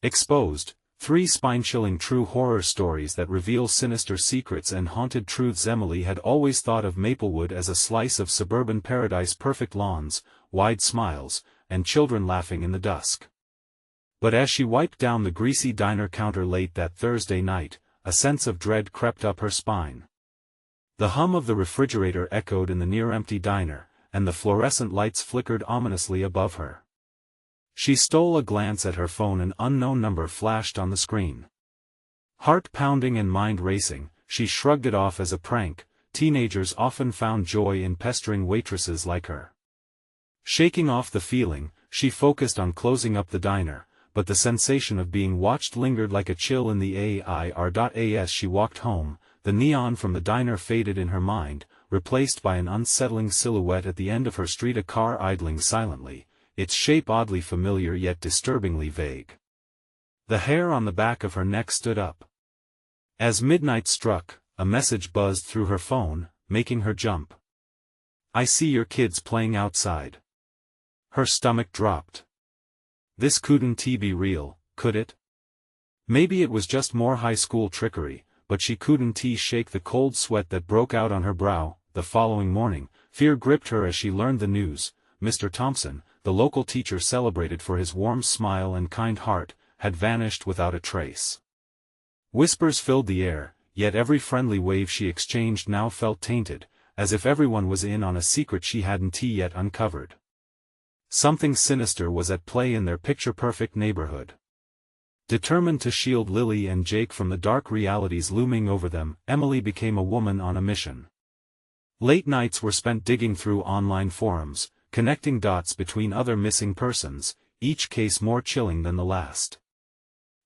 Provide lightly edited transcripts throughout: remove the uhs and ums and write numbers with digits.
Exposed, 3 spine-chilling true horror stories that reveal sinister secrets and haunted truths. Emily had always thought of Maplewood as a slice of suburban paradise, perfect lawns, wide smiles, and children laughing in the dusk. But as she wiped down the greasy diner counter late that Thursday night, a sense of dread crept up her spine. The hum of the refrigerator echoed in the near-empty diner, and the fluorescent lights flickered ominously above her. She stole a glance at her phone. An unknown number flashed on the screen. Heart pounding and mind racing, she shrugged it off as a prank. Teenagers often found joy in pestering waitresses like her. Shaking off the feeling, she focused on closing up the diner, but the sensation of being watched lingered like a chill in the air. As she walked home, the neon from the diner faded in her mind, replaced by an unsettling silhouette at the end of her street, a car idling silently, its shape oddly familiar yet disturbingly vague. The hair on the back of her neck stood up. As midnight struck, a message buzzed through her phone, making her jump. "I see your kids playing outside." Her stomach dropped. This couldn't be real, could it? Maybe it was just more high school trickery, but she couldn't shake the cold sweat that broke out on her brow. The following morning, fear gripped her as she learned the news. Mr. Thompson, the local teacher celebrated for his warm smile and kind heart, had vanished without a trace. Whispers filled the air, yet every friendly wave she exchanged now felt tainted, as if everyone was in on a secret she hadn't yet uncovered. Something sinister was at play in their picture-perfect neighborhood. Determined to shield Lily and Jake from the dark realities looming over them, Emily became a woman on a mission. Late nights were spent digging through online forums, connecting dots between other missing persons, each case more chilling than the last.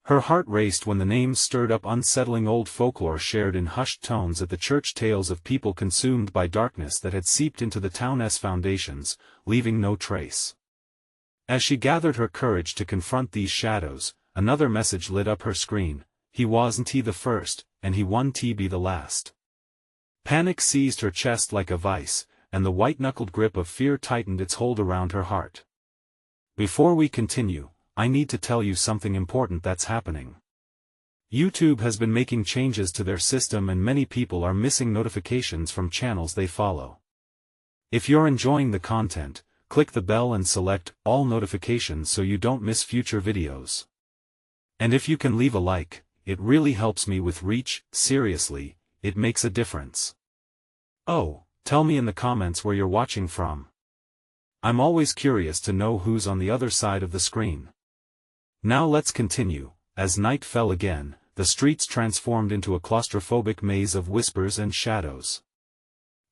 Her heart raced when the names stirred up unsettling old folklore shared in hushed tones at the church, tales of people consumed by darkness that had seeped into the town's foundations, leaving no trace. As she gathered her courage to confront these shadows, another message lit up her screen: he wasn't the first, and he won't be the last. Panic seized her chest like a vice, and the white-knuckled grip of fear tightened its hold around her heart. Before we continue, I need to tell you something important that's happening. YouTube has been making changes to their system and many people are missing notifications from channels they follow. If you're enjoying the content, click the bell and select all notifications so you don't miss future videos. And if you can leave a like, it really helps me with reach. Seriously, it makes a difference. Oh, tell me in the comments where you're watching from. I'm always curious to know who's on the other side of the screen. Now let's continue. As night fell again, the streets transformed into a claustrophobic maze of whispers and shadows.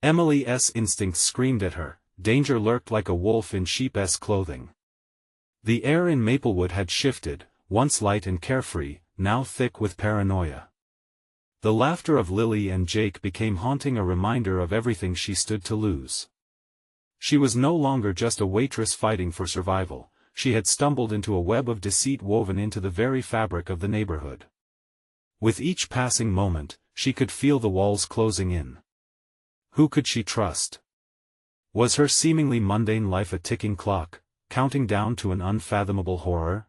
Emily's instincts screamed at her. Danger lurked like a wolf in sheep's clothing. The air in Maplewood had shifted, once light and carefree, now thick with paranoia. The laughter of Lily and Jake became haunting, a reminder of everything she stood to lose. She was no longer just a waitress fighting for survival. She had stumbled into a web of deceit woven into the very fabric of the neighborhood. With each passing moment, she could feel the walls closing in. Who could she trust? Was her seemingly mundane life a ticking clock, counting down to an unfathomable horror?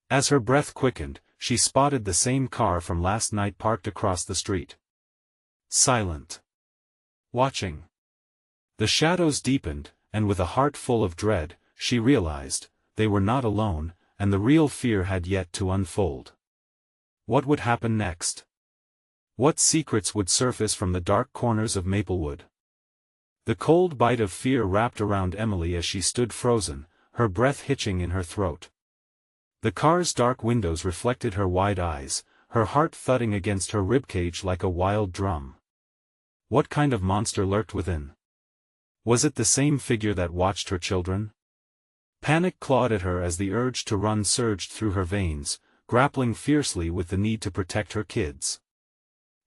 As her breath quickened, she spotted the same car from last night parked across the street. Silent. Watching. The shadows deepened, and with a heart full of dread, she realized they were not alone, and the real fear had yet to unfold. What would happen next? What secrets would surface from the dark corners of Maplewood? The cold bite of fear wrapped around Emily as she stood frozen, her breath hitching in her throat. The car's dark windows reflected her wide eyes, her heart thudding against her ribcage like a wild drum. What kind of monster lurked within? Was it the same figure that watched her children? Panic clawed at her as the urge to run surged through her veins, grappling fiercely with the need to protect her kids.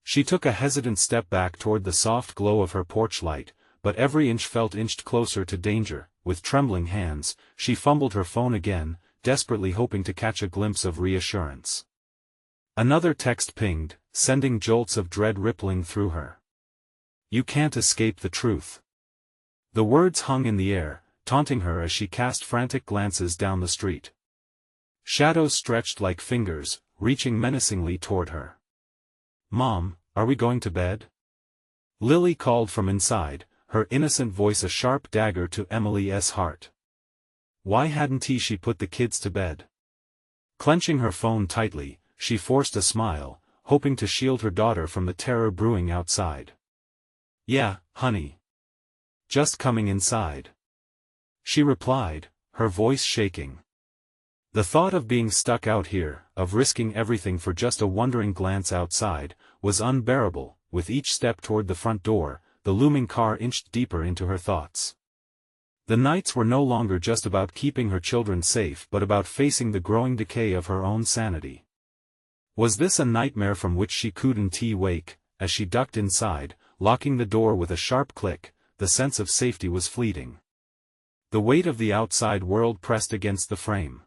She took a hesitant step back toward the soft glow of her porch light, but every inch felt inched closer to danger. With trembling hands, she fumbled her phone again, desperately hoping to catch a glimpse of reassurance. Another text pinged, sending jolts of dread rippling through her. "You can't escape the truth." The words hung in the air, taunting her as she cast frantic glances down the street. Shadows stretched like fingers, reaching menacingly toward her. "Mom, are we going to bed?" Lily called from inside, her innocent voice a sharp dagger to Emily's heart. Why hadn't she put the kids to bed? Clenching her phone tightly, she forced a smile, hoping to shield her daughter from the terror brewing outside. "Yeah, honey. Just coming inside," she replied, her voice shaking. The thought of being stuck out here, of risking everything for just a wondering glance outside, was unbearable. With each step toward the front door, the looming car inched deeper into her thoughts. The nights were no longer just about keeping her children safe but about facing the growing decay of her own sanity. Was this a nightmare from which she couldn't wake? As she ducked inside, locking the door with a sharp click, the sense of safety was fleeting. The weight of the outside world pressed against the frame.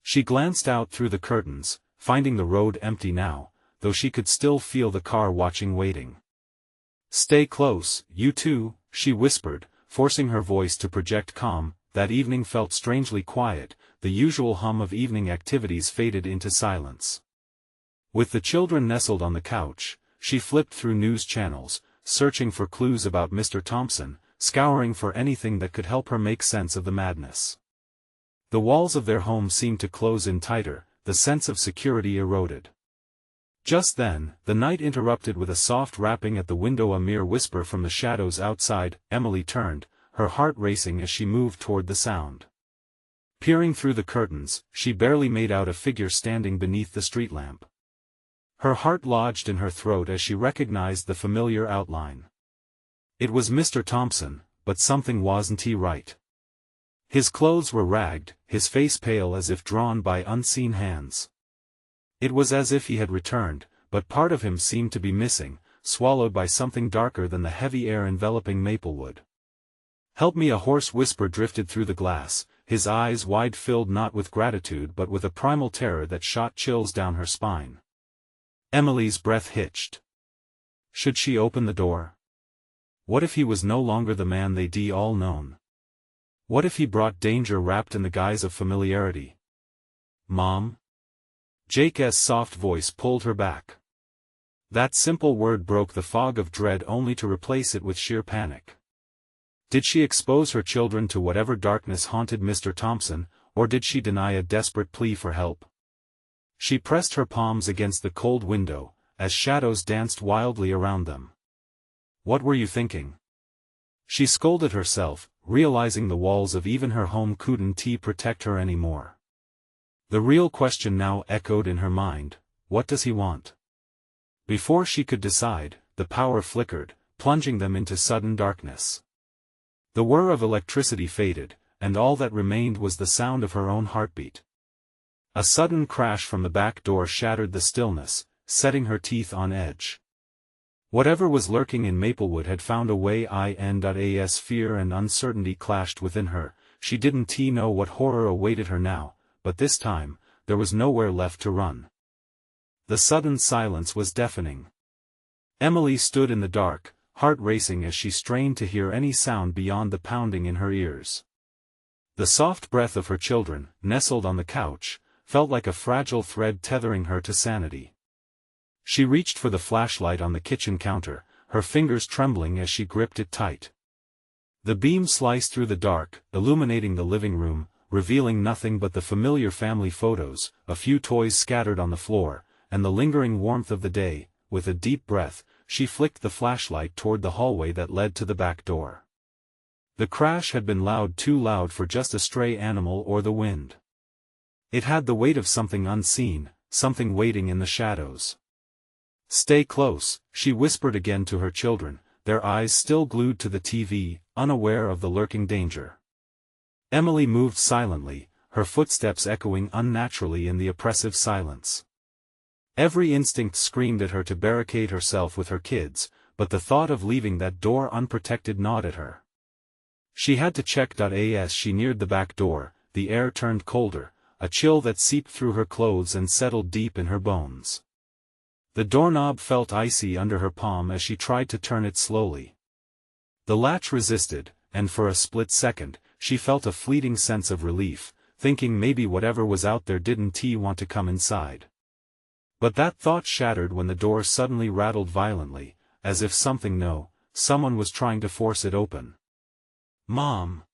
She glanced out through the curtains, finding the road empty now, though she could still feel the car watching waiting. "Stay close, you two," she whispered, forcing her voice to project calm. That evening felt strangely quiet, the usual hum of evening activities faded into silence. With the children nestled on the couch, she flipped through news channels, searching for clues about Mr. Thompson, scouring for anything that could help her make sense of the madness. The walls of their home seemed to close in tighter, the sense of security eroded. Just then, the night interrupted with a soft rapping at the window, a mere whisper from the shadows outside. Emily turned, her heart racing as she moved toward the sound. Peering through the curtains, she barely made out a figure standing beneath the street lamp. Her heart lodged in her throat as she recognized the familiar outline. It was Mr. Thompson, but something wasn't right. His clothes were ragged, his face pale as if drawn by unseen hands. It was as if he had returned, but part of him seemed to be missing, swallowed by something darker than the heavy air enveloping Maplewood. "Help me," a hoarse whisper drifted through the glass, his eyes wide, filled not with gratitude but with a primal terror that shot chills down her spine. Emily's breath hitched. Should she open the door? What if he was no longer the man they'd all known? What if he brought danger wrapped in the guise of familiarity? "Mom?" Jake's soft voice pulled her back. That simple word broke the fog of dread only to replace it with sheer panic. Did she expose her children to whatever darkness haunted Mr. Thompson, or did she deny a desperate plea for help? She pressed her palms against the cold window, as shadows danced wildly around them. "What were you thinking?" She scolded herself, realizing the walls of even her home couldn't protect her anymore. The real question now echoed in her mind: what does he want? Before she could decide, the power flickered, plunging them into sudden darkness. The whir of electricity faded, and all that remained was the sound of her own heartbeat. A sudden crash from the back door shattered the stillness, setting her teeth on edge. Whatever was lurking in Maplewood had found a way in. As fear and uncertainty clashed within her, she didn't know what horror awaited her now, but this time, there was nowhere left to run. The sudden silence was deafening. Emily stood in the dark, heart racing as she strained to hear any sound beyond the pounding in her ears. The soft breath of her children, nestled on the couch, felt like a fragile thread tethering her to sanity. She reached for the flashlight on the kitchen counter, her fingers trembling as she gripped it tight. The beam sliced through the dark, illuminating the living room, revealing nothing but the familiar family photos, a few toys scattered on the floor, and the lingering warmth of the day. With a deep breath, she flicked the flashlight toward the hallway that led to the back door. The crash had been loud, too loud for just a stray animal or the wind. It had the weight of something unseen, something waiting in the shadows. "Stay close," she whispered again to her children, their eyes still glued to the TV, unaware of the lurking danger. Emily moved silently, her footsteps echoing unnaturally in the oppressive silence. Every instinct screamed at her to barricade herself with her kids, but the thought of leaving that door unprotected gnawed at her. She had to check. As she neared the back door, the air turned colder, a chill that seeped through her clothes and settled deep in her bones. The doorknob felt icy under her palm as she tried to turn it slowly. The latch resisted, and for a split second, she felt a fleeting sense of relief, thinking maybe whatever was out there didn't want to come inside. But that thought shattered when the door suddenly rattled violently, as if someone was trying to force it open. "Mom!"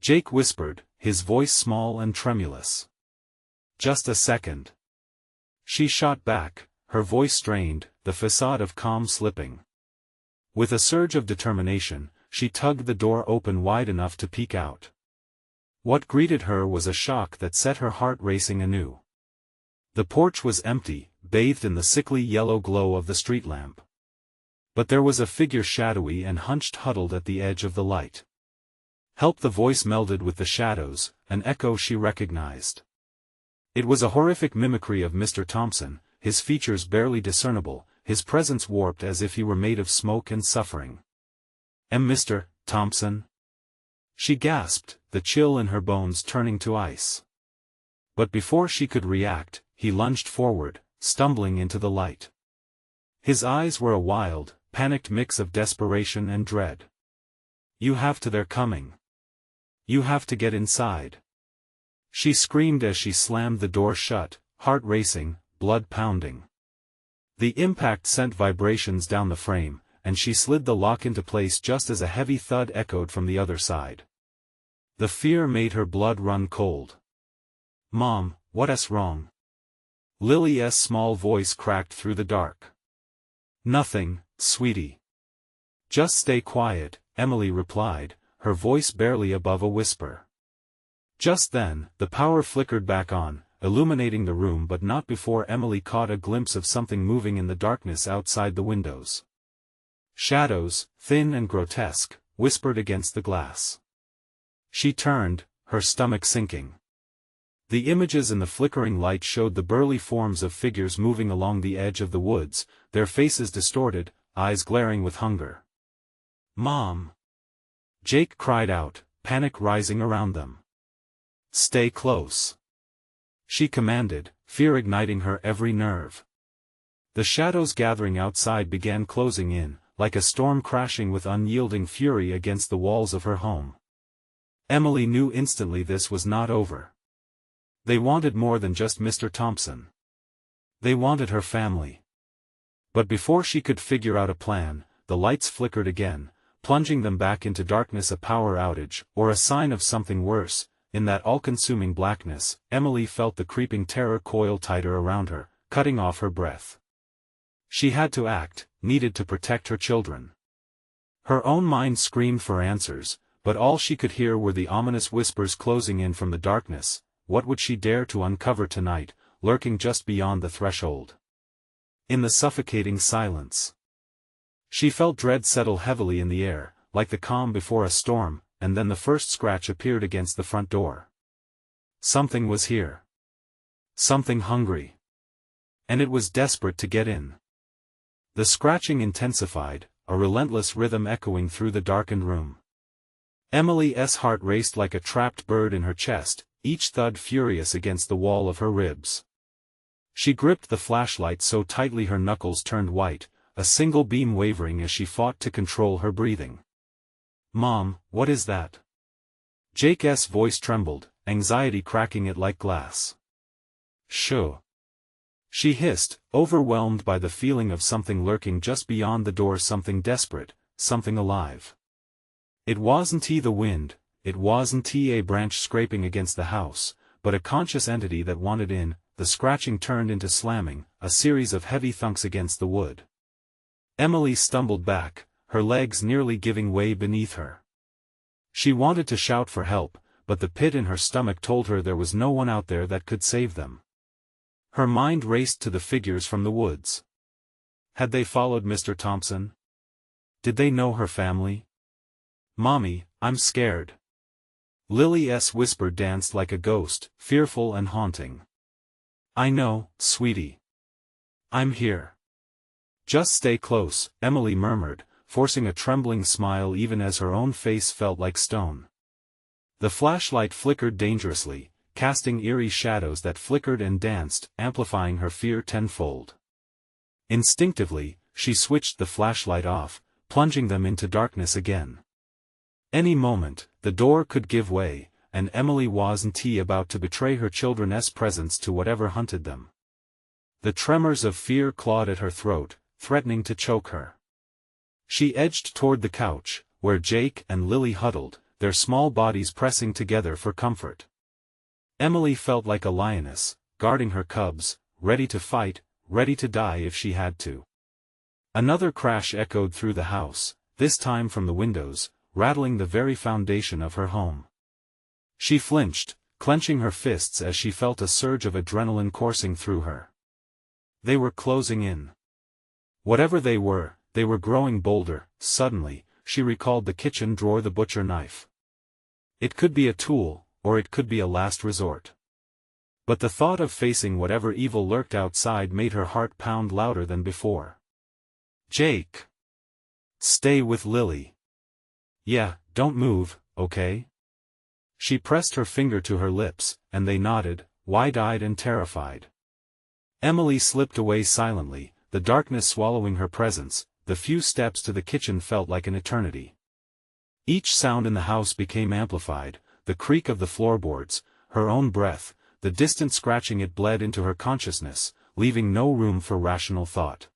Jake whispered, his voice small and tremulous. "Just a second." She shot back, her voice strained, the facade of calm slipping. With a surge of determination, she tugged the door open wide enough to peek out. What greeted her was a shock that set her heart racing anew. The porch was empty, bathed in the sickly yellow glow of the street lamp. But there was a figure shadowy and huddled at the edge of the light. "Help!" The voice melded with the shadows, an echo she recognized. It was a horrific mimicry of Mr. Thompson, his features barely discernible, his presence warped as if he were made of smoke and suffering. "Mr. Thompson?" She gasped, the chill in her bones turning to ice. But before she could react, he lunged forward, stumbling into the light. His eyes were a wild, panicked mix of desperation and dread. "You have to, they're coming. You have to get inside." She screamed as she slammed the door shut, heart racing, blood pounding. The impact sent vibrations down the frame, and she slid the lock into place just as a heavy thud echoed from the other side. The fear made her blood run cold. "Mom, what's wrong?" Lily's small voice cracked through the dark. "Nothing, sweetie. Just stay quiet," Emily replied, her voice barely above a whisper. Just then, the power flickered back on, illuminating the room, but not before Emily caught a glimpse of something moving in the darkness outside the windows. Shadows, thin and grotesque, whispered against the glass. She turned, her stomach sinking. The images in the flickering light showed the burly forms of figures moving along the edge of the woods, their faces distorted, eyes glaring with hunger. "Mom!" Jake cried out, panic rising around them. "Stay close," she commanded, fear igniting her every nerve. The shadows gathering outside began closing in, like a storm crashing with unyielding fury against the walls of her home. Emily knew instantly this was not over. They wanted more than just Mr. Thompson. They wanted her family. But before she could figure out a plan, the lights flickered again, plunging them back into darkness. A power outage, or a sign of something worse. In that all-consuming blackness, Emily felt the creeping terror coil tighter around her, cutting off her breath. She had to act, needed to protect her children. Her own mind screamed for answers, but all she could hear were the ominous whispers closing in from the darkness. What would she dare to uncover tonight, lurking just beyond the threshold? In the suffocating silence, she felt dread settle heavily in the air, like the calm before a storm, and then the first scratch appeared against the front door. Something was here. Something hungry. And it was desperate to get in. The scratching intensified, a relentless rhythm echoing through the darkened room. Emily's heart raced like a trapped bird in her chest, each thud furious against the wall of her ribs. She gripped the flashlight so tightly her knuckles turned white, a single beam wavering as she fought to control her breathing. "Mom, what is that?" Jake's voice trembled, anxiety cracking it like glass. "Shoo!" she hissed, overwhelmed by the feeling of something lurking just beyond the door, something desperate, something alive. It wasn't the wind, it wasn't a branch scraping against the house, but a conscious entity that wanted in. The scratching turned into slamming, a series of heavy thunks against the wood. Emily stumbled back, her legs nearly giving way beneath her. She wanted to shout for help, but the pit in her stomach told her there was no one out there that could save them. Her mind raced to the figures from the woods. Had they followed Mr. Thompson? Did they know her family? "Mommy, I'm scared." Lily's whisper danced like a ghost, fearful and haunting. "I know, sweetie. I'm here. Just stay close," Emily murmured, forcing a trembling smile even as her own face felt like stone. The flashlight flickered dangerously, casting eerie shadows that flickered and danced, amplifying her fear tenfold. Instinctively, she switched the flashlight off, plunging them into darkness again. Any moment, the door could give way, and Emily wasn't about to betray her children's presence to whatever hunted them. The tremors of fear clawed at her throat, threatening to choke her. She edged toward the couch, where Jake and Lily huddled, their small bodies pressing together for comfort. Emily felt like a lioness, guarding her cubs, ready to fight, ready to die if she had to. Another crash echoed through the house, this time from the windows, rattling the very foundation of her home. She flinched, clenching her fists as she felt a surge of adrenaline coursing through her. They were closing in. Whatever they were growing bolder. Suddenly, she recalled the kitchen drawer, the butcher knife. It could be a tool, or it could be a last resort. But the thought of facing whatever evil lurked outside made her heart pound louder than before. Jake! Stay with Lily. Yeah, don't move, okay? She pressed her finger to her lips, and they nodded, wide-eyed and terrified. Emily slipped away silently, the darkness swallowing her presence. The few steps to the kitchen felt like an eternity. Each sound in the house became amplified, the creak of the floorboards, her own breath, the distant scratching. It bled into her consciousness, leaving no room for rational thought.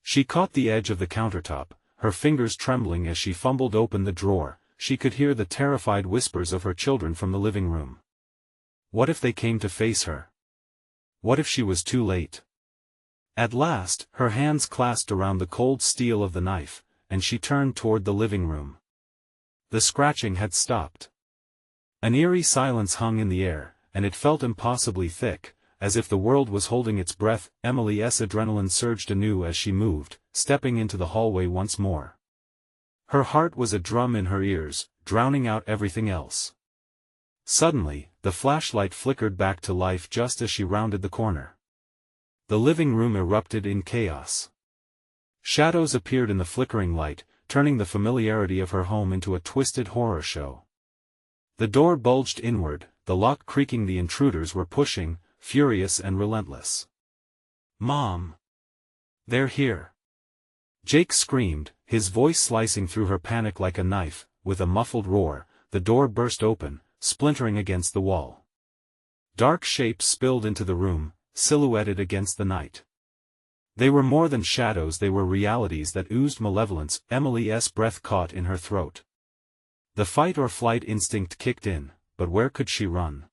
She caught the edge of the countertop, her fingers trembling as she fumbled open the drawer. She could hear the terrified whispers of her children from the living room. What if they came to face her? What if she was too late? At last, her hands clasped around the cold steel of the knife, and she turned toward the living room. The scratching had stopped. An eerie silence hung in the air, and it felt impossibly thick, as if the world was holding its breath. Emily's adrenaline surged anew as she moved, stepping into the hallway once more. Her heart was a drum in her ears, drowning out everything else. Suddenly, the flashlight flickered back to life just as she rounded the corner. The living room erupted in chaos. Shadows appeared in the flickering light, turning the familiarity of her home into a twisted horror show. The door bulged inward, the lock creaking. The intruders were pushing, furious and relentless. Mom! They're here! Jake screamed, his voice slicing through her panic like a knife. With a muffled roar, the door burst open, splintering against the wall. Dark shapes spilled into the room, silhouetted against the night. They were more than shadows, they were realities that oozed malevolence. Emily's breath caught in her throat. The fight or flight instinct kicked in, but where could she run?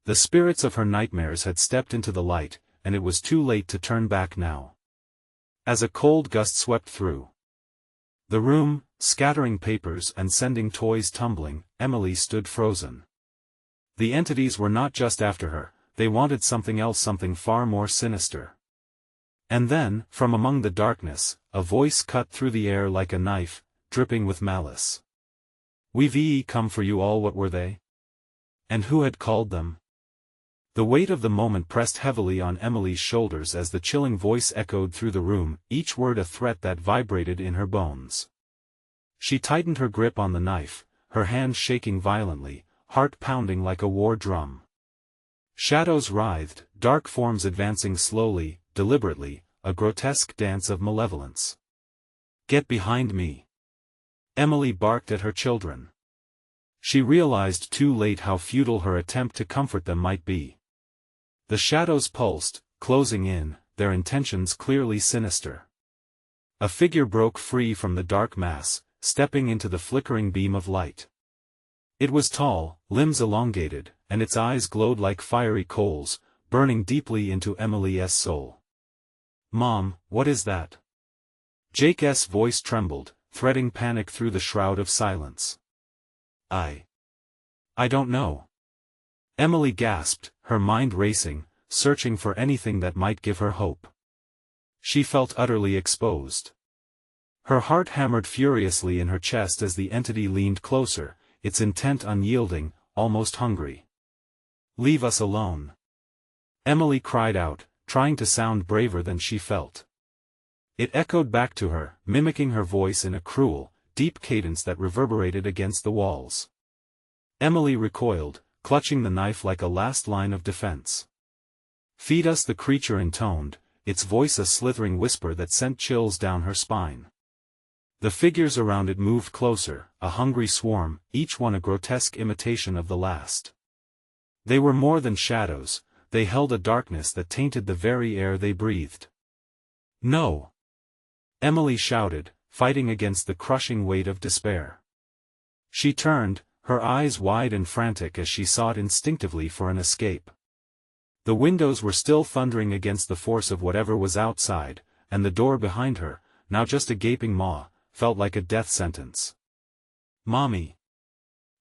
The spirits of her nightmares had stepped into the light, and it was too late to turn back now. As a cold gust swept through the room, scattering papers and sending toys tumbling, Emily stood frozen. The entities were not just after her. They wanted something else, something far more sinister. And then, from among the darkness, a voice cut through the air like a knife, dripping with malice. We've come for you all. What were they? And who had called them? The weight of the moment pressed heavily on Emily's shoulders as the chilling voice echoed through the room, each word a threat that vibrated in her bones. She tightened her grip on the knife, her hand shaking violently, heart pounding like a war drum. Shadows writhed, dark forms advancing slowly, deliberately, a grotesque dance of malevolence. Get behind me! Emily barked at her children. She realized too late how futile her attempt to comfort them might be. The shadows pulsed, closing in, their intentions clearly sinister. A figure broke free from the dark mass, stepping into the flickering beam of light. It was tall, limbs elongated, and its eyes glowed like fiery coals, burning deeply into Emily's soul. Mom, what is that? Jake's voice trembled, threading panic through the shroud of silence. I don't know. Emily gasped, her mind racing, searching for anything that might give her hope. She felt utterly exposed. Her heart hammered furiously in her chest as the entity leaned closer, its intent unyielding, almost hungry. Leave us alone. Emily cried out, trying to sound braver than she felt. It echoed back to her, mimicking her voice in a cruel, deep cadence that reverberated against the walls. Emily recoiled, clutching the knife like a last line of defense. Feed us, the creature intoned, its voice a slithering whisper that sent chills down her spine. The figures around it moved closer, a hungry swarm, each one a grotesque imitation of the last. They were more than shadows, they held a darkness that tainted the very air they breathed. "No!" Emily shouted, fighting against the crushing weight of despair. She turned, her eyes wide and frantic as she sought instinctively for an escape. The windows were still thundering against the force of whatever was outside, and the door behind her, now just a gaping maw, felt like a death sentence. "Mommy!"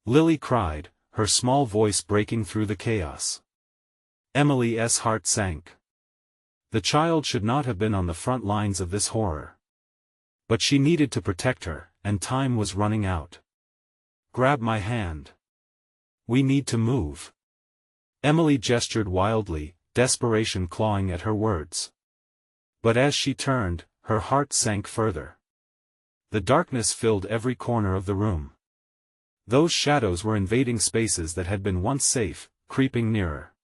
Lily cried, her small voice breaking through the chaos. Emily's heart sank. The child should not have been on the front lines of this horror. But she needed to protect her, and time was running out. "Grab my hand. We need to move." Emily gestured wildly, desperation clawing at her words. But as she turned, her heart sank further. The darkness filled every corner of the room. Those shadows were invading spaces that had been once safe, creeping nearer.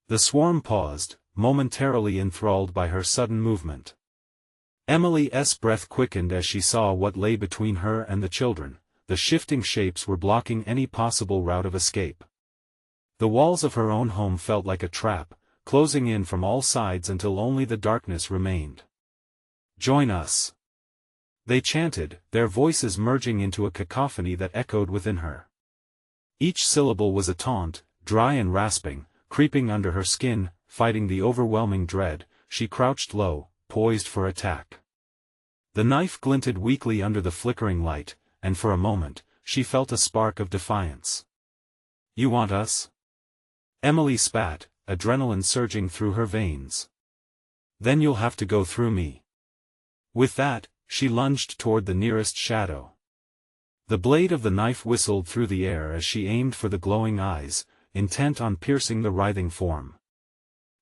The swarm paused, momentarily enthralled by her sudden movement. Emily's breath quickened as she saw what lay between her and the children. The shifting shapes were blocking any possible route of escape. The walls of her own home felt like a trap, closing in from all sides until only the darkness remained. "Join us!" they chanted, their voices merging into a cacophony that echoed within her. Each syllable was a taunt, dry and rasping, creeping under her skin, fighting the overwhelming dread. She crouched low, poised for attack. The knife glinted weakly under the flickering light, and for a moment, she felt a spark of defiance. "You want us?" Emily spat, adrenaline surging through her veins. "Then you'll have to go through me." With that, she lunged toward the nearest shadow. The blade of the knife whistled through the air as she aimed for the glowing eyes, intent on piercing the writhing form.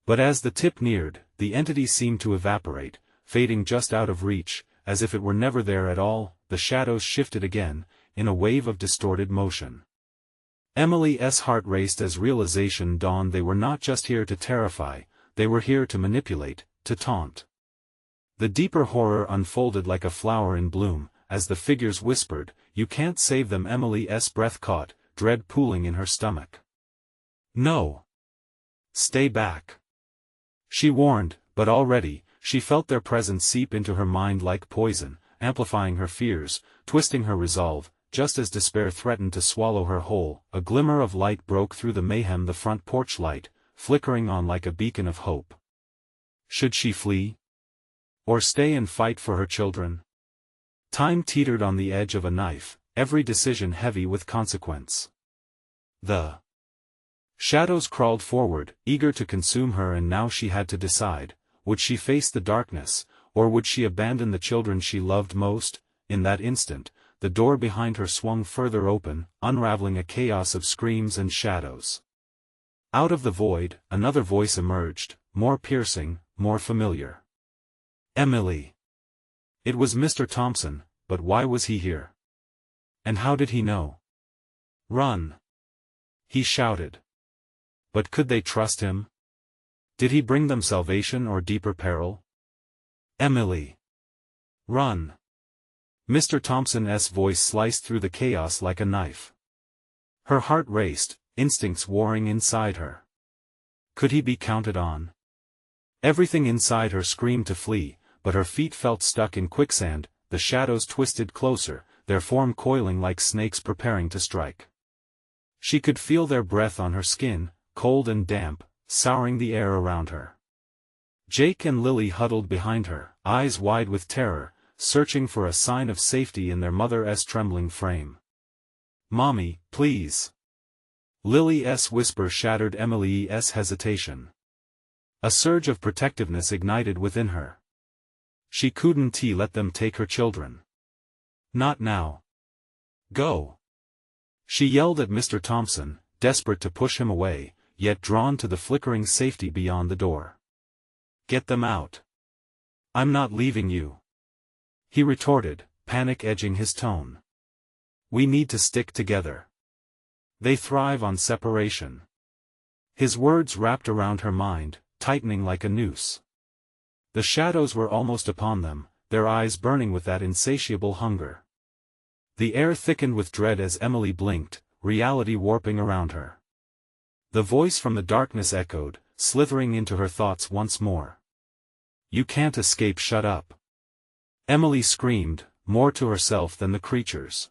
But as the tip neared, the entity seemed to evaporate, fading just out of reach, as if it were never there at all. The shadows shifted again, in a wave of distorted motion. Emily's heart raced as realization dawned. They were not just here to terrify, they were here to manipulate, to taunt. The deeper horror unfolded like a flower in bloom, as the figures whispered, "You can't save them." Emily's breath caught, dread pooling in her stomach. "No! Stay back!" she warned, but already, she felt their presence seep into her mind like poison, amplifying her fears, twisting her resolve. Just as despair threatened to swallow her whole, a glimmer of light broke through the mayhem. The front porch light, flickering on like a beacon of hope. Should she flee? Or stay and fight for her children? Time teetered on the edge of a knife, every decision heavy with consequence. The shadows crawled forward, eager to consume her, and now she had to decide, would she face the darkness, or would she abandon the children she loved most? In that instant, the door behind her swung further open, unraveling a chaos of screams and shadows. Out of the void, another voice emerged, more piercing, more familiar. "Emily." It was Mr. Thompson, but why was he here? And how did he know? "Run!" he shouted. But could they trust him? Did he bring them salvation or deeper peril? "Emily! Run!" Mr. Thompson's voice sliced through the chaos like a knife. Her heart raced, instincts warring inside her. Could he be counted on? Everything inside her screamed to flee, but her feet felt stuck in quicksand. The shadows twisted closer, their form coiling like snakes preparing to strike. She could feel their breath on her skin, cold and damp, souring the air around her. Jake and Lily huddled behind her, eyes wide with terror, searching for a sign of safety in their mother's trembling frame. "Mommy, please." Lily's whisper shattered Emily's hesitation. A surge of protectiveness ignited within her. She couldn't let them take her children. Not now. "Go!" She yelled at Mr. Thompson, desperate to push him away, yet drawn to the flickering safety beyond the door. "Get them out." "I'm not leaving you," he retorted, panic edging his tone. "We need to stick together. They thrive on separation." His words wrapped around her mind, tightening like a noose. The shadows were almost upon them, their eyes burning with that insatiable hunger. The air thickened with dread as Emily blinked, reality warping around her. The voice from the darkness echoed, slithering into her thoughts once more. "You can't escape, shut up." Emily screamed, more to herself than the creatures.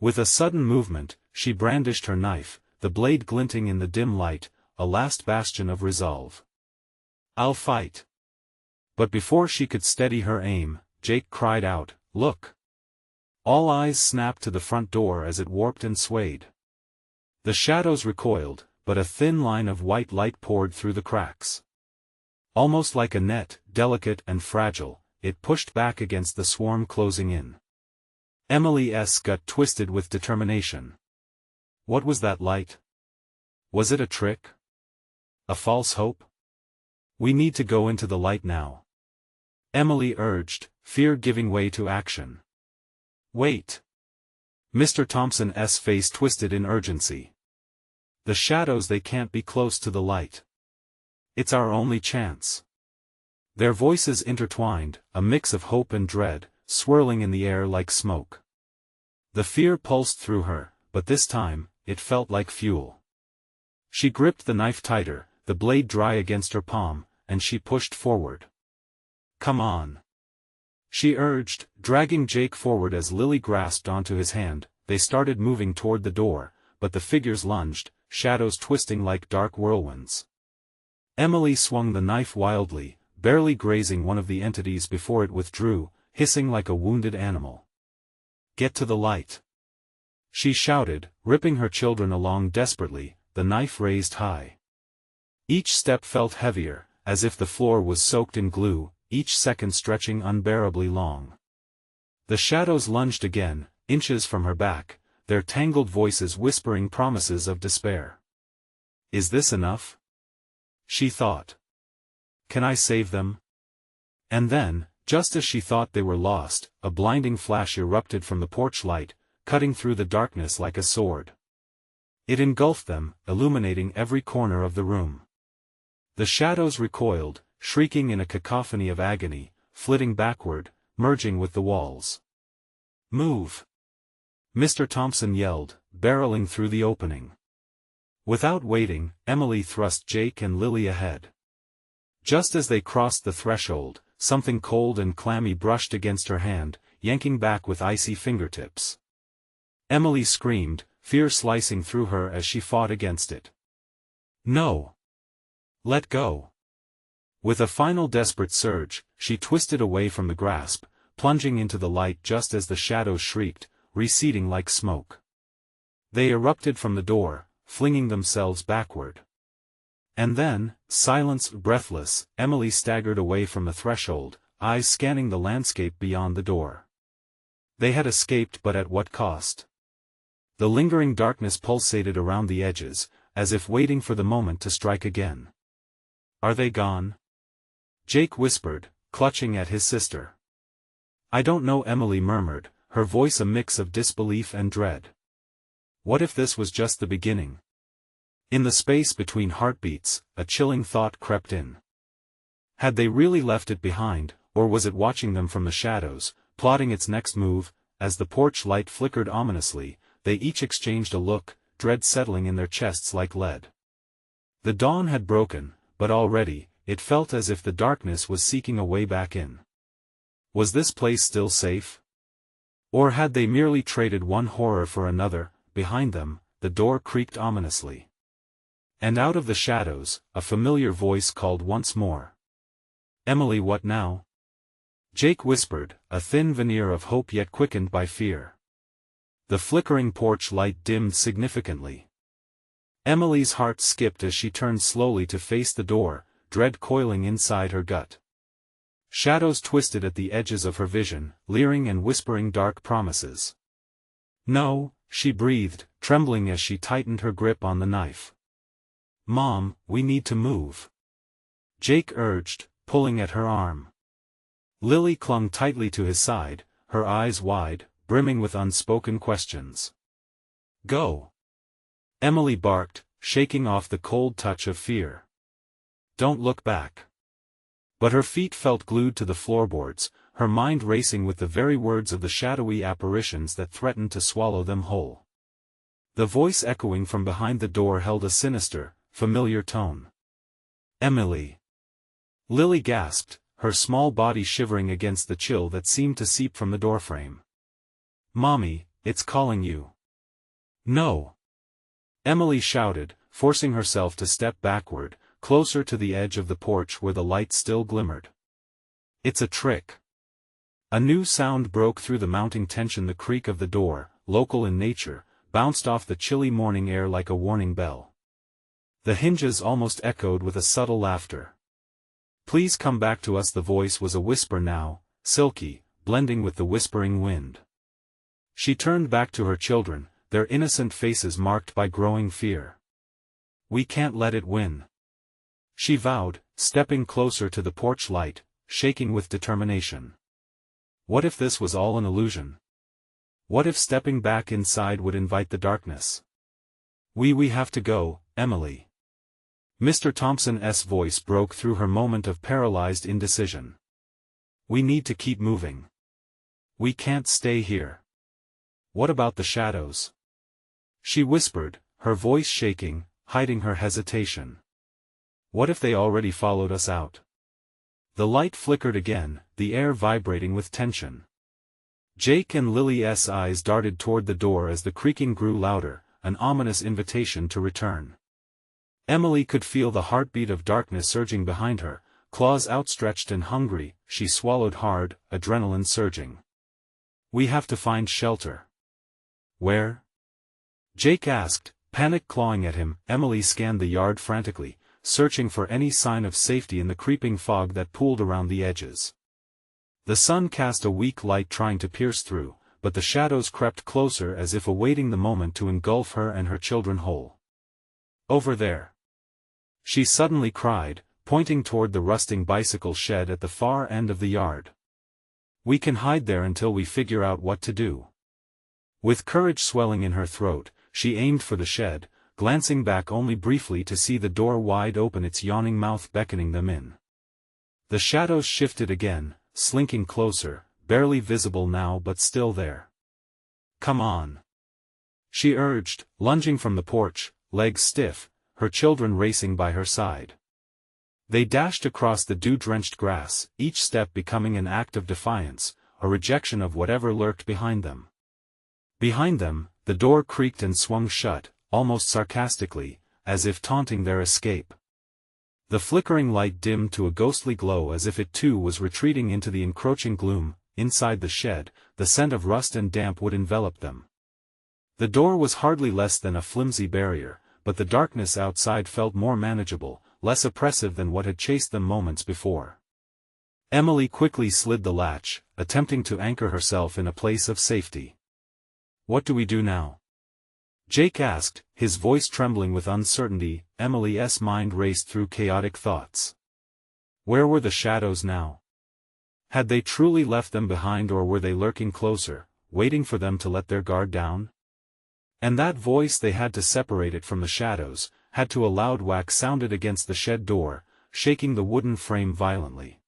With a sudden movement, she brandished her knife, the blade glinting in the dim light, a last bastion of resolve. "I'll fight." But before she could steady her aim, Jake cried out, "Look!" All eyes snapped to the front door as it warped and swayed. The shadows recoiled, but a thin line of white light poured through the cracks. Almost like a net, delicate and fragile, it pushed back against the swarm closing in. Emily's gut twisted with determination. What was that light? Was it a trick? A false hope? "We need to go into the light now," Emily urged, fear giving way to action. "Wait." Mr. Thompson's face twisted in urgency. "The shadows, they can't be close to the light. It's our only chance." Their voices intertwined, a mix of hope and dread, swirling in the air like smoke. The fear pulsed through her, but this time, it felt like fuel. She gripped the knife tighter, the blade dry against her palm, and she pushed forward. "Come on," she urged, dragging Jake forward as Lily grasped onto his hand. They started moving toward the door, but the figures lunged, shadows twisting like dark whirlwinds. Emily swung the knife wildly, barely grazing one of the entities before it withdrew, hissing like a wounded animal. "Get to the light," she shouted, ripping her children along desperately, the knife raised high. Each step felt heavier, as if the floor was soaked in glue, each second stretching unbearably long. The shadows lunged again, inches from her back, their tangled voices whispering promises of despair. "Is this enough?" she thought. "Can I save them?" And then, just as she thought they were lost, a blinding flash erupted from the porch light, cutting through the darkness like a sword. It engulfed them, illuminating every corner of the room. The shadows recoiled, shrieking in a cacophony of agony, flitting backward, merging with the walls. "Move!" Mr. Thompson yelled, barreling through the opening. Without waiting, Emily thrust Jake and Lily ahead. Just as they crossed the threshold, something cold and clammy brushed against her hand, yanking back with icy fingertips. Emily screamed, fear slicing through her as she fought against it. "No! Let go!" With a final desperate surge, she twisted away from the grasp, plunging into the light just as the shadows shrieked, receding like smoke. They erupted from the door, flinging themselves backward. And then, silence, breathless, Emily staggered away from the threshold, eyes scanning the landscape beyond the door. They had escaped, but at what cost? The lingering darkness pulsated around the edges, as if waiting for the moment to strike again. "Are they gone?" Jake whispered, clutching at his sister. "I don't know," Emily murmured, her voice a mix of disbelief and dread. What if this was just the beginning? In the space between heartbeats, a chilling thought crept in. Had they really left it behind, or was it watching them from the shadows, plotting its next move? As the porch light flickered ominously, they each exchanged a look, dread settling in their chests like lead. The dawn had broken, but already, it felt as if the darkness was seeking a way back in. Was this place still safe? Or had they merely traded one horror for another? Behind them, the door creaked ominously. And out of the shadows, a familiar voice called once more. "Emily, what now?" Jake whispered, a thin veneer of hope yet quickened by fear. The flickering porch light dimmed significantly. Emily's heart skipped as she turned slowly to face the door, dread coiling inside her gut. Shadows twisted at the edges of her vision, leering and whispering dark promises. "No," she breathed, trembling as she tightened her grip on the knife. "Mom, we need to move," Jake urged, pulling at her arm. Lily clung tightly to his side, her eyes wide, brimming with unspoken questions. "Go!" Emily barked, shaking off the cold touch of fear. "Don't look back." But her feet felt glued to the floorboards, her mind racing with the very words of the shadowy apparitions that threatened to swallow them whole. The voice echoing from behind the door held a sinister, familiar tone. "Emily." Lily gasped, her small body shivering against the chill that seemed to seep from the doorframe. "Mommy, it's calling you." "No!" Emily shouted, forcing herself to step backward, closer to the edge of the porch where the light still glimmered. "It's a trick." A new sound broke through the mounting tension. The creak of the door, local in nature, bounced off the chilly morning air like a warning bell. The hinges almost echoed with a subtle laughter. "Please come back to us." The voice was a whisper now, silky, blending with the whispering wind. She turned back to her children, their innocent faces marked by growing fear. "We can't let it win," she vowed, stepping closer to the porch light, shaking with determination. What if this was all an illusion? What if stepping back inside would invite the darkness? We have to go, Emily." Mr. Thompson's voice broke through her moment of paralyzed indecision. "We need to keep moving. We can't stay here." "What about the shadows?" she whispered, her voice shaking, hiding her hesitation. "What if they already followed us out?" The light flickered again, the air vibrating with tension. Jake and Lily's eyes darted toward the door as the creaking grew louder, an ominous invitation to return. Emily could feel the heartbeat of darkness surging behind her, claws outstretched and hungry. She swallowed hard, adrenaline surging. "We have to find shelter." "Where?" Jake asked, panic clawing at him. Emily scanned the yard frantically, searching for any sign of safety in the creeping fog that pooled around the edges. The sun cast a weak light trying to pierce through, but the shadows crept closer as if awaiting the moment to engulf her and her children whole. "Over there!" she suddenly cried, pointing toward the rusting bicycle shed at the far end of the yard. "We can hide there until we figure out what to do." With courage swelling in her throat, she aimed for the shed, glancing back only briefly to see the door wide open, its yawning mouth beckoning them in. The shadows shifted again, slinking closer, barely visible now but still there. "Come on," she urged, lunging from the porch, legs stiff, her children racing by her side. They dashed across the dew-drenched grass, each step becoming an act of defiance, a rejection of whatever lurked behind them. Behind them, the door creaked and swung shut, almost sarcastically, as if taunting their escape. The flickering light dimmed to a ghostly glow as if it too was retreating into the encroaching gloom. Inside the shed, the scent of rust and damp would envelop them. The door was hardly less than a flimsy barrier, but the darkness outside felt more manageable, less oppressive than what had chased them moments before. Emily quickly slid the latch, attempting to anchor herself in a place of safety. "What do we do now?" Jake asked, his voice trembling with uncertainty. Emily's mind raced through chaotic thoughts. Where were the shadows now? Had they truly left them behind, or were they lurking closer, waiting for them to let their guard down? And that voice, they had to separate it from the shadows, had to. A loud whack sounded against the shed door, shaking the wooden frame violently.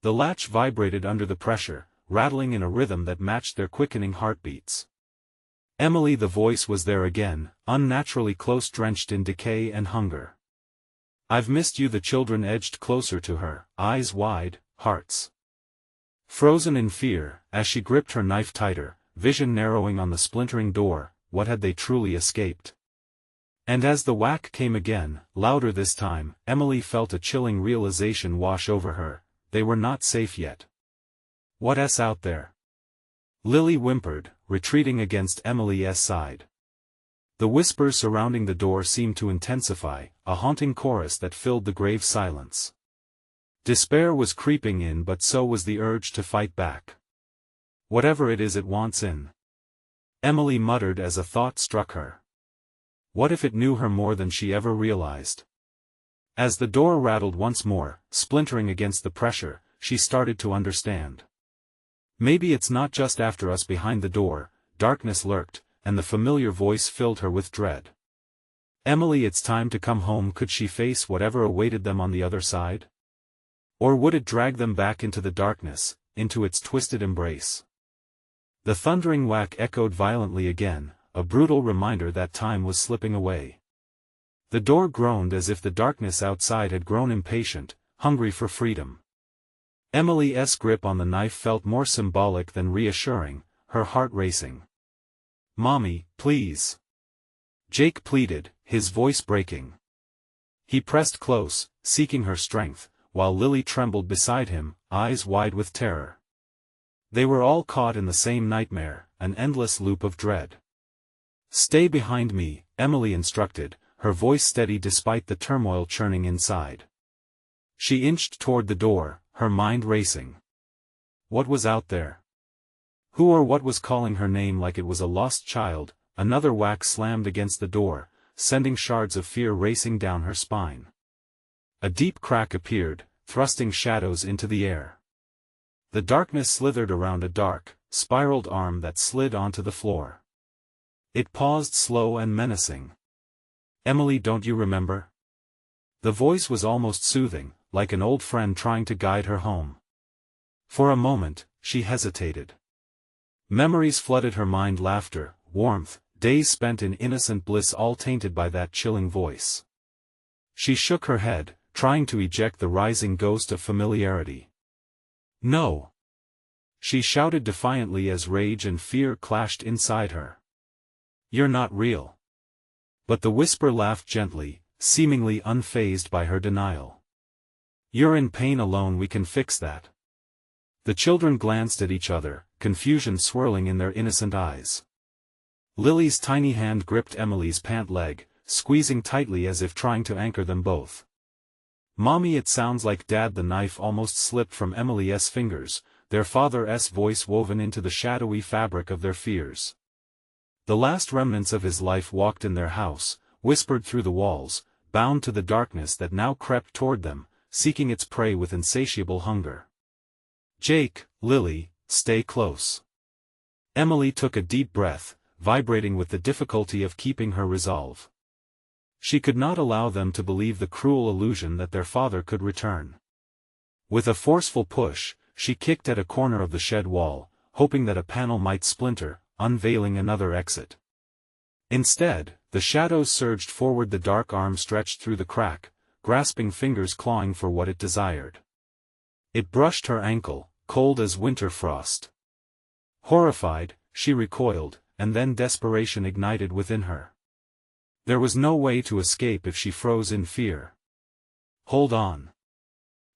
The latch vibrated under the pressure, rattling in a rhythm that matched their quickening heartbeats. Emily, the voice was there again, unnaturally close, drenched in decay and hunger. "I've missed you." The children edged closer to her, eyes wide, hearts frozen in fear, as she gripped her knife tighter, vision narrowing on the splintering door. What had they truly escaped? And as the whack came again, louder this time, Emily felt a chilling realization wash over her: they were not safe yet. "What's out there?" Lily whimpered, retreating against Emily's side. The whispers surrounding the door seemed to intensify, a haunting chorus that filled the grave silence. Despair was creeping in, but so was the urge to fight back. "Whatever it is, it wants in," Emily muttered as a thought struck her. What if it knew her more than she ever realized? As the door rattled once more, splintering against the pressure, she started to understand. Maybe it's not just after us. Behind the door, darkness lurked, and the familiar voice filled her with dread. "Emily, it's time to come home." Could she face whatever awaited them on the other side? Or would it drag them back into the darkness, into its twisted embrace. The thundering whack echoed violently again, a brutal reminder that time was slipping away. The door groaned as if the darkness outside had grown impatient, hungry for freedom. Emily's grip on the knife felt more symbolic than reassuring, her heart racing. "Mommy, please," Jake pleaded, his voice breaking. He pressed close, seeking her strength, while Lily trembled beside him, eyes wide with terror. They were all caught in the same nightmare, an endless loop of dread. "Stay behind me," Emily instructed, her voice steady despite the turmoil churning inside. She inched toward the door, her mind racing. What was out there? Who or what was calling her name like it was a lost child? Another whack slammed against the door, sending shards of fear racing down her spine. A deep crack appeared, thrusting shadows into the air. The darkness slithered around a dark, spiraled arm that slid onto the floor. It paused slow and menacing. "Emily, don't you remember?" The voice was almost soothing, like an old friend trying to guide her home. For a moment, she hesitated. Memories flooded her mind, laughter, warmth, days spent in innocent bliss, all tainted by that chilling voice. She shook her head, trying to eject the rising ghost of familiarity. "No!" she shouted defiantly as rage and fear clashed inside her. "You're not real." But the whisper laughed gently, seemingly unfazed by her denial. "You're in pain alone, we can fix that." The children glanced at each other, confusion swirling in their innocent eyes. Lily's tiny hand gripped Emily's pant leg, squeezing tightly as if trying to anchor them both. "Mommy, it sounds like Dad." The knife almost slipped from Emily's fingers, their father's voice woven into the shadowy fabric of their fears. The last remnants of his life walked in their house, whispered through the walls, bound to the darkness that now crept toward them, seeking its prey with insatiable hunger. "Jake, Lily, stay close." Emily took a deep breath, vibrating with the difficulty of keeping her resolve. She could not allow them to believe the cruel illusion that their father could return. With a forceful push, she kicked at a corner of the shed wall, hoping that a panel might splinter, unveiling another exit. Instead, the shadows surged forward, the dark arm stretched through the crack, grasping fingers clawing for what it desired. It brushed her ankle, cold as winter frost. Horrified, she recoiled, and then desperation ignited within her. There was no way to escape if she froze in fear. "Hold on!"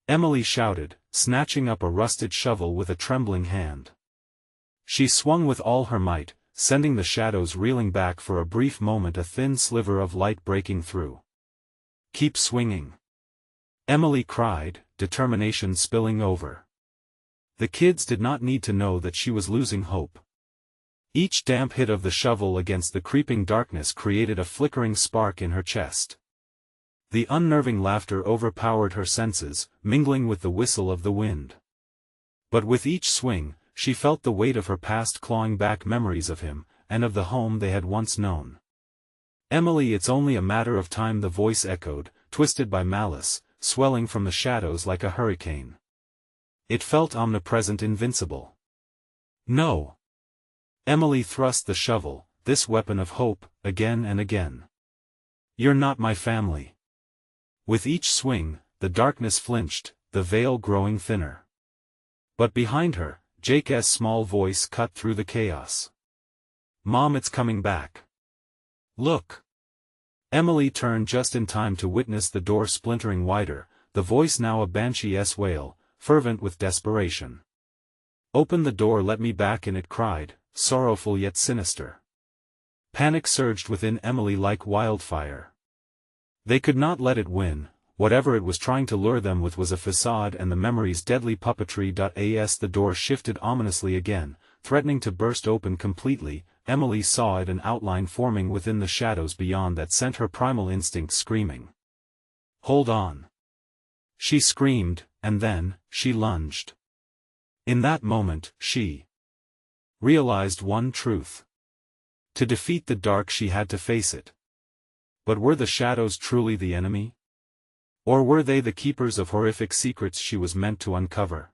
Emily shouted, snatching up a rusted shovel with a trembling hand. She swung with all her might, sending the shadows reeling back, for a brief moment a thin sliver of light breaking through. "Keep swinging!" Emily cried, determination spilling over. The kids did not need to know that she was losing hope. Each damp hit of the shovel against the creeping darkness created a flickering spark in her chest. The unnerving laughter overpowered her senses, mingling with the whistle of the wind. But with each swing, she felt the weight of her past clawing back memories of him, and of the home they had once known. "Emily, it's only a matter of time," the voice echoed, twisted by malice, swelling from the shadows like a hurricane. It felt omnipresent, invincible. "No!" Emily thrust the shovel, this weapon of hope, again and again. "You're not my family." With each swing, the darkness flinched, the veil growing thinner. But behind her, Jake's small voice cut through the chaos. "Mom, it's coming back. Look!" Emily turned just in time to witness the door splintering wider, the voice now a banshee's wail, fervent with desperation. "Open the door, let me back in," it cried, sorrowful yet sinister. Panic surged within Emily like wildfire. They could not let it win. Whatever it was trying to lure them with was a facade and the memory's deadly puppetry. As the door shifted ominously again, threatening to burst open completely, Emily saw it, an outline forming within the shadows beyond that sent her primal instinct screaming. "Hold on!" She screamed, and then, she lunged. In that moment, she realized one truth. To defeat the dark she had to face it. But were the shadows truly the enemy? Or were they the keepers of horrific secrets she was meant to uncover?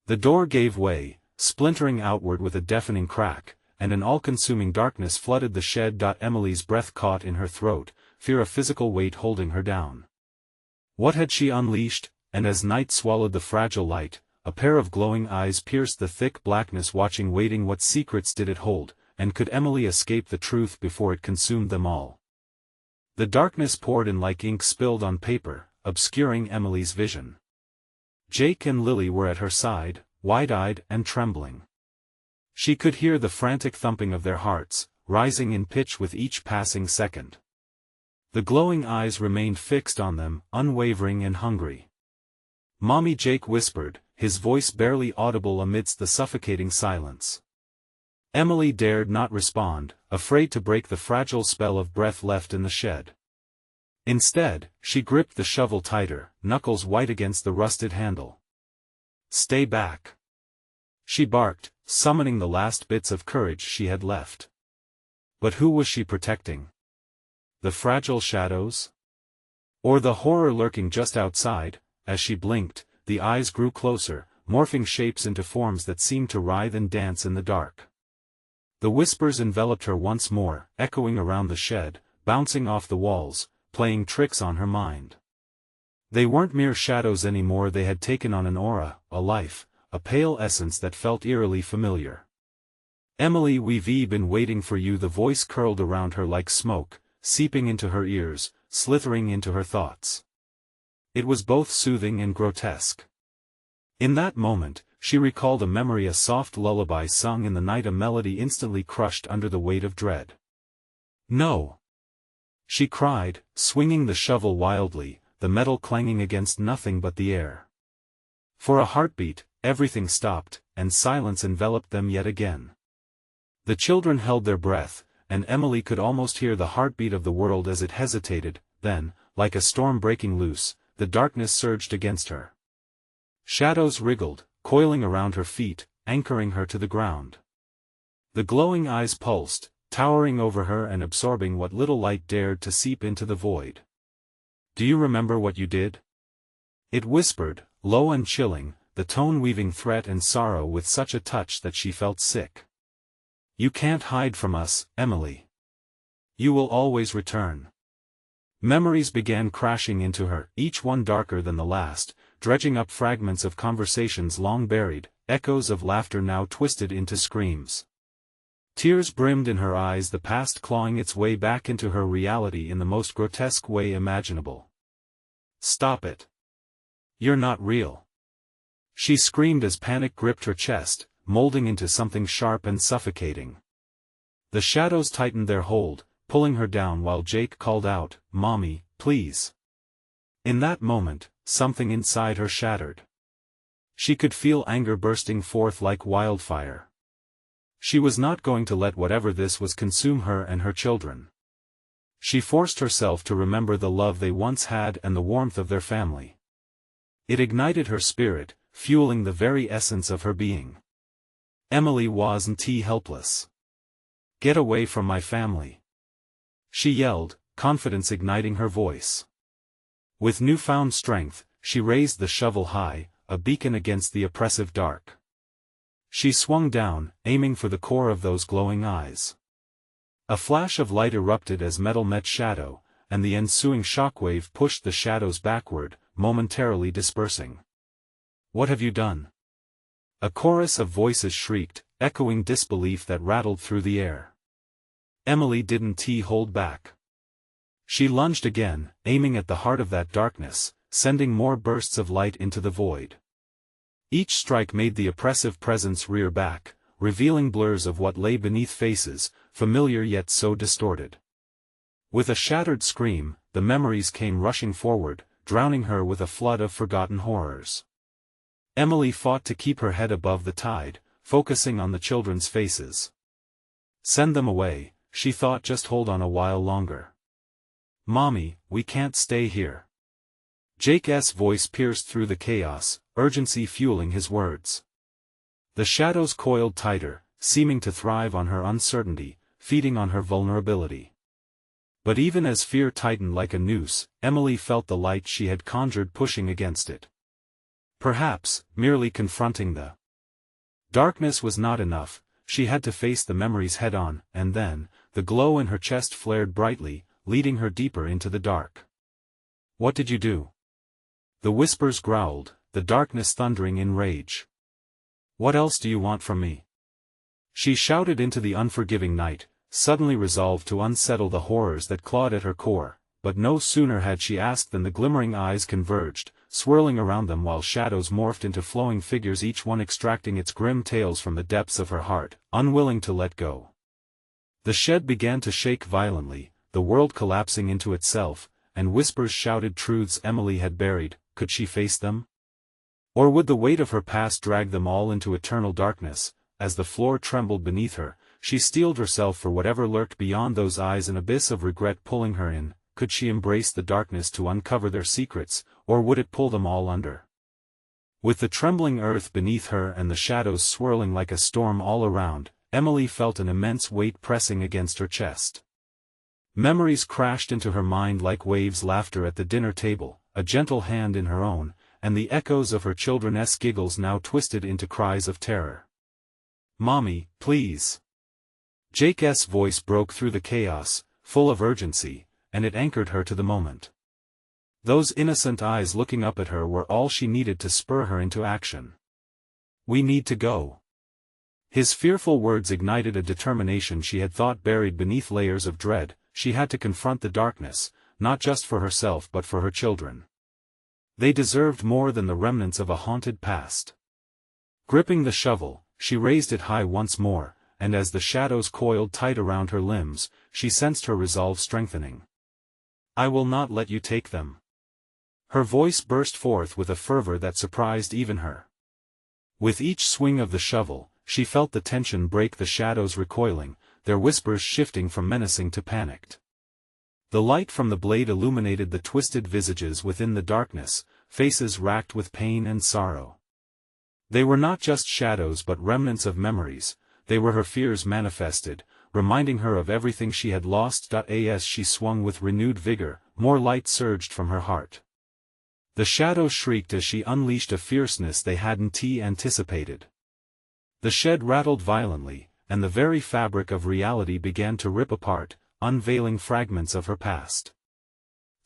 The door gave way, splintering outward with a deafening crack, and an all-consuming darkness flooded the shed. Emily's breath caught in her throat, fear a physical weight holding her down. What had she unleashed? And as night swallowed the fragile light, a pair of glowing eyes pierced the thick blackness, waiting. What secrets did it hold, and could Emily escape the truth before it consumed them all? The darkness poured in like ink spilled on paper, obscuring Emily's vision. Jake and Lily were at her side, wide-eyed and trembling. She could hear the frantic thumping of their hearts, rising in pitch with each passing second. The glowing eyes remained fixed on them, unwavering and hungry. "Mommy," Jake whispered, his voice barely audible amidst the suffocating silence. Emily dared not respond, afraid to break the fragile spell of breath left in the shed. Instead, she gripped the shovel tighter, knuckles white against the rusted handle. "Stay back!" she barked, summoning the last bits of courage she had left. But who was she protecting? The fragile shadows? Or the horror lurking just outside? As she blinked, the eyes grew closer, morphing shapes into forms that seemed to writhe and dance in the dark. The whispers enveloped her once more, echoing around the shed, bouncing off the walls, playing tricks on her mind. They weren't mere shadows anymore, they had taken on an aura, a life, a pale essence that felt eerily familiar. "Emily, we've been waiting for you." The voice curled around her like smoke, seeping into her ears, slithering into her thoughts. It was both soothing and grotesque. In that moment, she recalled a memory, a soft lullaby sung in the night, a melody instantly crushed under the weight of dread. "No!" she cried, swinging the shovel wildly, the metal clanging against nothing but the air. For a heartbeat, everything stopped, and silence enveloped them yet again. The children held their breath, and Emily could almost hear the heartbeat of the world as it hesitated. Then, like a storm breaking loose, the darkness surged against her. Shadows wriggled, coiling around her feet, anchoring her to the ground. The glowing eyes pulsed, towering over her and absorbing what little light dared to seep into the void. "Do you remember what you did?" it whispered, low and chilling, the tone weaving threat and sorrow with such a touch that she felt sick. "You can't hide from us, Emily. You will always return." Memories began crashing into her, each one darker than the last, dredging up fragments of conversations long buried, echoes of laughter now twisted into screams. Tears brimmed in her eyes, the past clawing its way back into her reality in the most grotesque way imaginable. "Stop it! You're not real!" she screamed as panic gripped her chest, molding into something sharp and suffocating. The shadows tightened their hold, pulling her down while Jake called out, "Mommy, please." In that moment, something inside her shattered. She could feel anger bursting forth like wildfire. She was not going to let whatever this was consume her and her children. She forced herself to remember the love they once had and the warmth of their family. It ignited her spirit, fueling the very essence of her being. Emily wasn't helpless. "Get away from my family!" she yelled, confidence igniting her voice. With newfound strength, she raised the shovel high, a beacon against the oppressive dark. She swung down, aiming for the core of those glowing eyes. A flash of light erupted as metal met shadow, and the ensuing shockwave pushed the shadows backward, momentarily dispersing. "What have you done?" a chorus of voices shrieked, echoing disbelief that rattled through the air. Emily didn't hold back. She lunged again, aiming at the heart of that darkness, sending more bursts of light into the void. Each strike made the oppressive presence rear back, revealing blurs of what lay beneath faces, familiar yet so distorted. With a shattered scream, the memories came rushing forward, drowning her with a flood of forgotten horrors. Emily fought to keep her head above the tide, focusing on the children's faces. Send them away, she thought, just hold on a while longer. "Mommy, we can't stay here." Jake's voice pierced through the chaos, urgency fueling his words. The shadows coiled tighter, seeming to thrive on her uncertainty, feeding on her vulnerability. But even as fear tightened like a noose, Emily felt the light she had conjured pushing against it. Perhaps, merely confronting the darkness was not enough. She had to face the memories head-on, and then, the glow in her chest flared brightly, leading her deeper into the dark. "What did you do?" The whispers growled, the darkness thundering in rage. "What else do you want from me?" She shouted into the unforgiving night, suddenly resolved to unsettle the horrors that clawed at her core, but no sooner had she asked than the glimmering eyes converged, swirling around them while shadows morphed into flowing figures, each one extracting its grim tales from the depths of her heart, unwilling to let go. The shed began to shake violently, the world collapsing into itself, and whispers shouted truths Emily had buried. Could she face them? Or would the weight of her past drag them all into eternal darkness? As the floor trembled beneath her, she steeled herself for whatever lurked beyond those eyes, an abyss of regret pulling her in. Could she embrace the darkness to uncover their secrets, or would it pull them all under? With the trembling earth beneath her and the shadows swirling like a storm all around, Emily felt an immense weight pressing against her chest. Memories crashed into her mind like waves: laughter at the dinner table, a gentle hand in her own, and the echoes of her children's giggles now twisted into cries of terror. "Mommy, please." Jake's voice broke through the chaos, full of urgency, and it anchored her to the moment. Those innocent eyes looking up at her were all she needed to spur her into action. "We need to go." His fearful words ignited a determination she had thought buried beneath layers of dread. She had to confront the darkness, not just for herself but for her children. They deserved more than the remnants of a haunted past. Gripping the shovel, she raised it high once more, and as the shadows coiled tight around her limbs, she sensed her resolve strengthening. "I will not let you take them." Her voice burst forth with a fervor that surprised even her. With each swing of the shovel, she felt the tension break, the shadows recoiling, their whispers shifting from menacing to panicked. The light from the blade illuminated the twisted visages within the darkness, faces racked with pain and sorrow. They were not just shadows but remnants of memories. They were her fears manifested, reminding her of everything she had lost. As she swung with renewed vigor, more light surged from her heart. The shadows shrieked as she unleashed a fierceness they hadn't anticipated. The shed rattled violently, and the very fabric of reality began to rip apart, unveiling fragments of her past.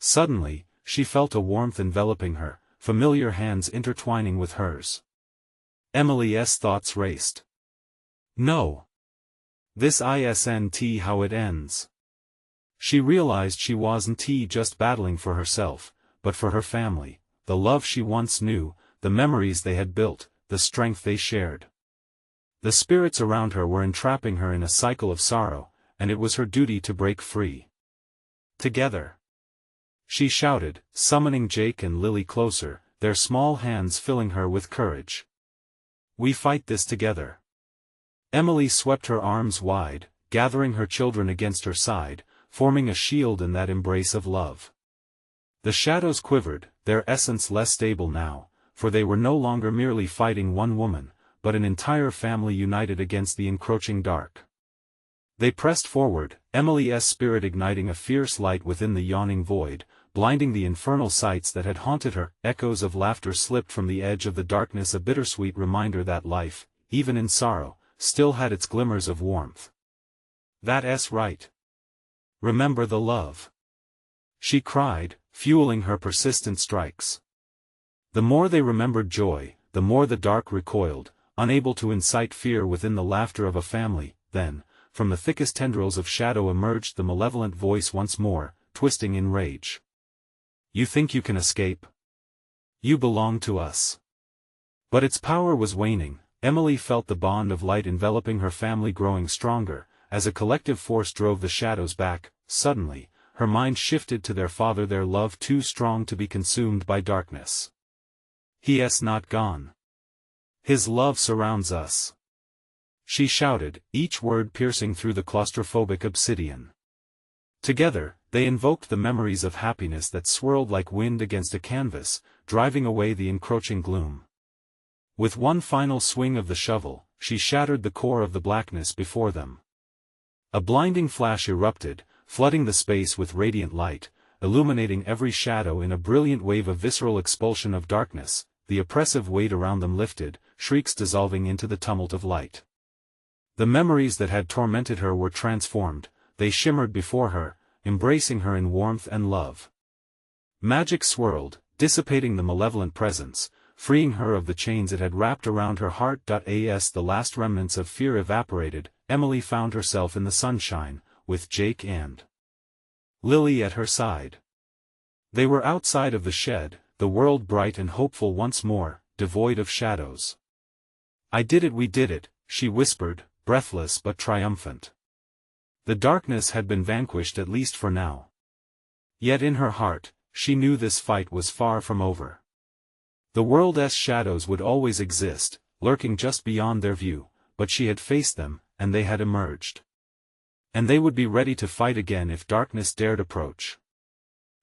Suddenly, she felt a warmth enveloping her, familiar hands intertwining with hers. Emily's thoughts raced. "No. This isn't how it ends." She realized she wasn't just battling for herself, but for her family, the love she once knew, the memories they had built, the strength they shared. The spirits around her were entrapping her in a cycle of sorrow, and it was her duty to break free. "Together!" she shouted, summoning Jake and Lily closer, their small hands filling her with courage. "We fight this together." Emily swept her arms wide, gathering her children against her side, forming a shield in that embrace of love. The shadows quivered, their essence less stable now, for they were no longer merely fighting one woman, but an entire family united against the encroaching dark. They pressed forward, Emily's spirit igniting a fierce light within the yawning void, blinding the infernal sights that had haunted her. Echoes of laughter slipped from the edge of the darkness, a bittersweet reminder that life, even in sorrow, still had its glimmers of warmth. "That's right. Remember the love," she cried, fueling her persistent strikes. The more they remembered joy, the more the dark recoiled, unable to incite fear within the laughter of a family. Then, from the thickest tendrils of shadow emerged the malevolent voice once more, twisting in rage. "You think you can escape? You belong to us." But its power was waning. Emily felt the bond of light enveloping her family growing stronger, as a collective force drove the shadows back. Suddenly, her mind shifted to their father, their love too strong to be consumed by darkness. "He's not gone. His love surrounds us," she shouted, each word piercing through the claustrophobic obsidian. Together, they invoked the memories of happiness that swirled like wind against a canvas, driving away the encroaching gloom. With one final swing of the shovel, she shattered the core of the blackness before them. A blinding flash erupted, flooding the space with radiant light, illuminating every shadow in a brilliant wave of visceral expulsion of darkness. the oppressive weight around them lifted, shrieks dissolving into the tumult of light. The memories that had tormented her were transformed, they shimmered before her, embracing her in warmth and love. Magic swirled, dissipating the malevolent presence, freeing her of the chains it had wrapped around her heart. As the last remnants of fear evaporated, Emily found herself in the sunshine, with Jake and Lily at her side. They were outside of the shed, the world bright and hopeful once more, devoid of shadows. "I did it, we did it," she whispered, breathless but triumphant. The darkness had been vanquished at least for now. Yet in her heart, she knew this fight was far from over. The world's shadows would always exist, lurking just beyond their view, but she had faced them, and they had emerged. And they would be ready to fight again if darkness dared approach.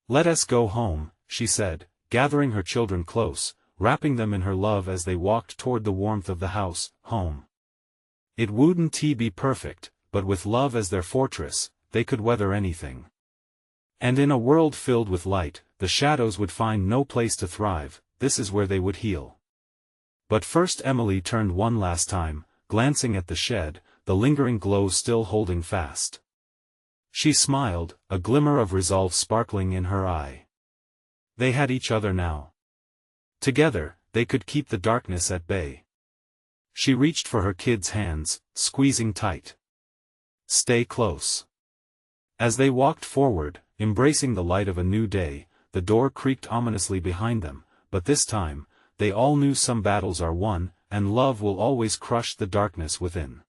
"Let us go home," she said, gathering her children close, wrapping them in her love as they walked toward the warmth of the house, home. It wouldn't be perfect, but with love as their fortress, they could weather anything. And in a world filled with light, the shadows would find no place to thrive. This is where they would heal. But first Emily turned one last time, glancing at the shed, the lingering glow still holding fast. She smiled, a glimmer of resolve sparkling in her eye. They had each other now. Together, they could keep the darkness at bay. She reached for her kids' hands, squeezing tight. "Stay close." As they walked forward, embracing the light of a new day, the door creaked ominously behind them, but this time, they all knew some battles are won, and love will always crush the darkness within.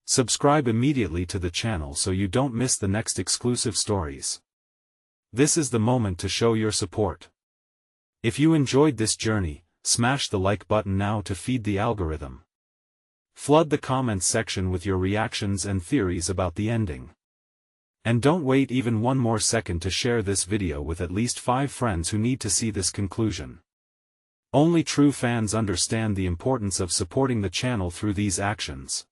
Subscribe immediately to the channel so you don't miss the next exclusive stories. This is the moment to show your support. If you enjoyed this journey, smash the like button now to feed the algorithm. Flood the comments section with your reactions and theories about the ending. And don't wait even one more second to share this video with at least 5 friends who need to see this conclusion. Only true fans understand the importance of supporting the channel through these actions.